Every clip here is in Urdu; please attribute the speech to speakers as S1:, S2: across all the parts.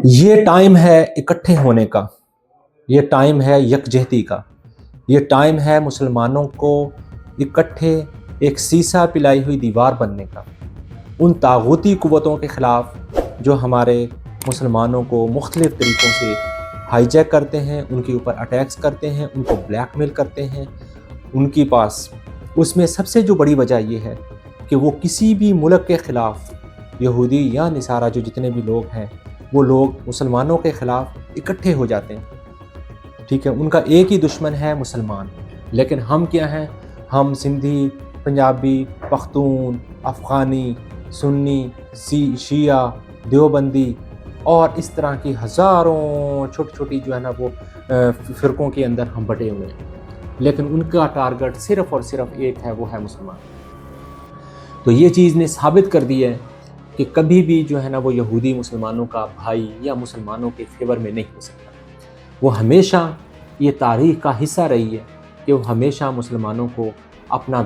S1: یہ ٹائم ہے اکٹھے ہونے کا، یہ ٹائم ہے یکجہتی کا، یہ ٹائم ہے مسلمانوں کو اکٹھے ایک سیسا پلائی ہوئی دیوار بننے کا، ان طاغوتی قوتوں کے خلاف جو ہمارے مسلمانوں کو مختلف طریقوں سے ہائی جیک کرتے ہیں، ان کے اوپر اٹیکس کرتے ہیں، ان کو بلیک میل کرتے ہیں۔ ان کے پاس اس میں سب سے جو بڑی وجہ یہ ہے کہ وہ کسی بھی ملک کے خلاف، یہودی یا نصارہ جو جتنے بھی لوگ ہیں، وہ لوگ مسلمانوں کے خلاف اکٹھے ہو جاتے ہیں، ٹھیک ہے، ان کا ایک ہی دشمن ہے مسلمان۔ لیکن ہم کیا ہیں؟ ہم سندھی، پنجابی، پختون، افغانی، سنی، شیعہ، دیوبندی اور اس طرح کی ہزاروں چھوٹی چھوٹی جو ہے نا وہ فرقوں کے اندر ہم بٹے ہوئے ہیں، لیکن ان کا ٹارگٹ صرف اور صرف ایک ہے، وہ ہے مسلمان۔ تو یہ چیز نے ثابت کر دی ہے کہ کبھی بھی جو ہے نا وہ یہودی مسلمانوں کا بھائی یا مسلمانوں کے فیور میں نہیں ہو سکتا۔ وہ ہمیشہ یہ تاریخ کا حصہ رہی ہے کہ وہ ہمیشہ مسلمانوں کو اپنا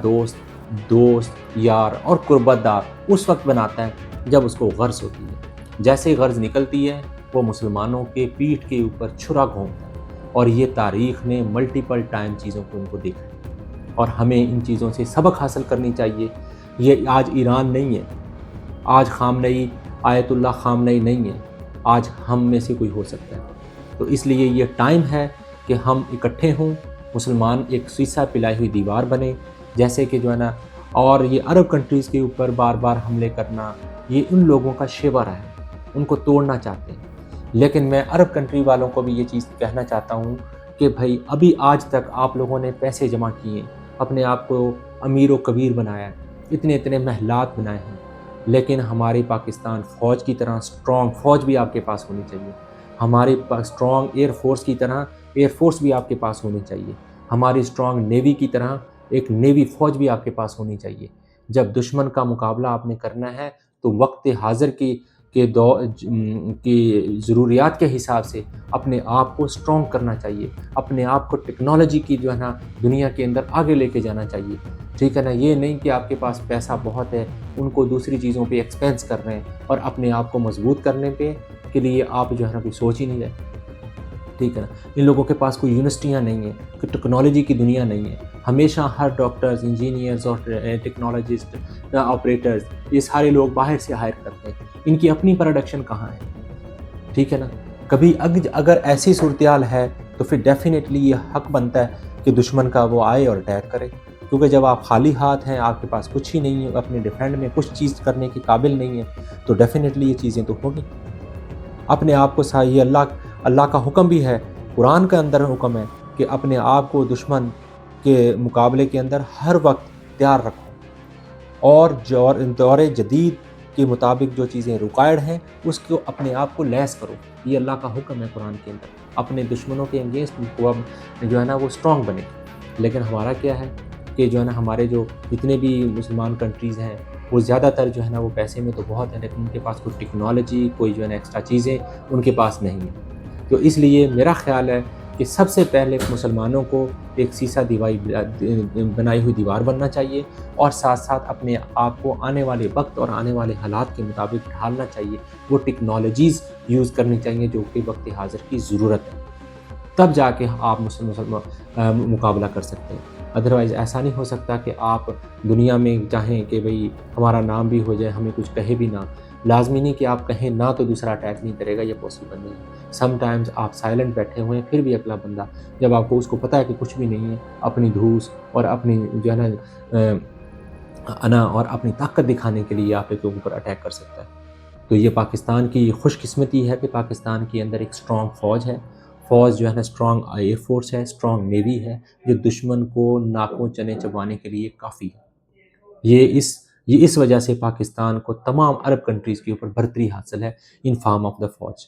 S1: دوست یار اور قربت دار اس وقت بناتا ہے جب اس کو غرض ہوتی ہے۔ جیسے ہی غرض نکلتی ہے وہ مسلمانوں کے پیٹھ کے اوپر چھرا گھونمتا ہے، اور یہ تاریخ نے ملٹیپل ٹائم چیزوں کو ان کو دیکھا ہے، اور ہمیں ان چیزوں سے سبق حاصل کرنی چاہیے۔ یہ آج ایران نہیں ہے، آج خامنئی، آیت اللہ خامنئی نہیں ہے، آج ہم میں سے کوئی ہو سکتا ہے۔ تو اس لیے یہ ٹائم ہے کہ ہم اکٹھے ہوں، مسلمان ایک سیسا پلائی ہوئی دیوار بنے، جیسے کہ جو ہے نا، اور یہ عرب کنٹریز کے اوپر بار بار حملے کرنا یہ ان لوگوں کا شیور ہے، ان کو توڑنا چاہتے ہیں۔ لیکن میں عرب کنٹری والوں کو بھی یہ چیز کہنا چاہتا ہوں کہ بھائی ابھی آج تک آپ لوگوں نے پیسے جمع کیے، اپنے آپ کو امیر و کبیر بنایا ہے، اتنے محلات بنائے ہیں، لیکن ہماری پاکستان فوج کی طرح اسٹرانگ فوج بھی آپ کے پاس ہونی چاہیے، ہماری اسٹرانگ ایئر فورس کی طرح ایئر فورس بھی آپ کے پاس ہونی چاہیے، ہماری اسٹرانگ نیوی کی طرح ایک نیوی فوج بھی آپ کے پاس ہونی چاہیے۔ جب دشمن کا مقابلہ آپ نے کرنا ہے تو وقت حاضر کی ضروریات کے حساب سے اپنے آپ کو اسٹرانگ کرنا چاہیے، اپنے آپ کو ٹیکنالوجی کی جو ہے نا دنیا کے اندر آگے لے کے جانا چاہیے، ٹھیک ہے نا۔ یہ نہیں کہ آپ کے پاس پیسہ بہت ہے، ان کو دوسری چیزوں پہ ایکسپینس کر رہے ہیں، اور اپنے آپ کو مضبوط کرنے پہ کے لیے آپ جو ہے نا کوئی سوچ ہی نہیں رہے، ٹھیک ہے نا۔ ان لوگوں کے پاس کوئی یونیورسٹیاں نہیں ہیں، کوئی ٹیکنالوجی کی دنیا نہیں ہے، ہمیشہ ہر ڈاکٹرز، انجینئرز اور ٹیکنالوجسٹ، آپریٹرز، یہ سارے لوگ باہر سے ہائر کرتے ہیں، ان کی اپنی پروڈکشن کہاں ہے، ٹھیک ہے نا۔ کبھی اگر ایسی صورتحال ہے تو پھر ڈیفینیٹلی یہ حق بنتا ہے کہ دشمن کا وہ آئے اور اٹیک کرے، کیونکہ جب آپ خالی ہاتھ ہیں، آپ کے پاس کچھ ہی نہیں ہے، اپنے ڈیفینڈ میں کچھ چیز کرنے کے قابل نہیں ہے، تو ڈیفینیٹلی یہ چیزیں تو ہوگی۔ اپنے آپ کو یہ اللہ کا حکم بھی ہے، قرآن کے اندر حکم ہے کہ اپنے آپ کو دشمن کے مقابلے کے اندر ہر وقت تیار رکھو، اور دور جدید کے مطابق جو چیزیں ریکوائرڈ ہیں اس کو اپنے آپ کو لیس کرو۔ یہ اللہ کا حکم ہے قرآن کے اندر، اپنے دشمنوں کے اگینسٹ جو ہے نا وہ اسٹرانگ بنے۔ لیکن ہمارا کیا ہے کہ جو ہے نا ہمارے جو جتنے بھی مسلمان کنٹریز ہیں وہ زیادہ تر جو ہے نا وہ پیسے میں تو بہت ہیں، لیکن ان کے پاس کوئی ٹیکنالوجی، کوئی جو ہے نا ایکسٹرا چیزیں ان کے پاس نہیں ہیں۔ تو اس لیے میرا خیال ہے کہ سب سے پہلے مسلمانوں کو ایک سیسا بنائی ہوئی دیوار بننا چاہیے، اور ساتھ ساتھ اپنے آپ کو آنے والے وقت اور آنے والے حالات کے مطابق ڈھالنا چاہیے، وہ ٹیکنالوجیز یوز کرنی چاہیے جو کہ وقت حاضر کی ضرورت ہے، تب جا کے آپ مقابلہ کر سکتے ہیں۔ ادروائز ایسا نہیں ہو سکتا کہ آپ دنیا میں چاہیں کہ بھئی ہمارا نام بھی ہو جائے، ہمیں کچھ کہے بھی نہ، لازمی نہیں کہ آپ کہیں نہ تو دوسرا اٹیک نہیں کرے گا، یہ پاسبل نہیں ہے۔ سم ٹائمز آپ سائلنٹ بیٹھے ہوئے ہیں، پھر بھی اگلا بندہ جب آپ کو اس کو پتہ ہے کہ کچھ بھی نہیں ہے، اپنی دھوس اور اپنی جو ہے نا انا اور اپنی طاقت دکھانے کے لیے آپ کے اوپر اٹیک کر سکتا ہے۔ تو یہ پاکستان کی خوش قسمتی ہے کہ پاکستان کے اندر ایک اسٹرانگ فوج ہے، فوج جو ہے نا اسٹرانگ ایئر فورس ہے، اسٹرانگ نیوی ہے، جو دشمن کو ناکوں چنے چبانے کے لیے کافی ہے۔ یہ اس وجہ سے پاکستان کو تمام عرب کنٹریز کے اوپر برتری حاصل ہے ان فارم آف دا فوج،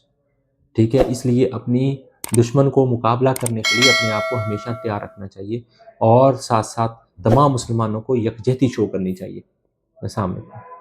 S1: ٹھیک ہے۔ اس لیے اپنی دشمن کو مقابلہ کرنے کے لیے اپنے آپ کو ہمیشہ تیار رکھنا چاہیے، اور ساتھ ساتھ تمام مسلمانوں کو یکجہتی شو کرنی چاہیے۔ السلام علیکم۔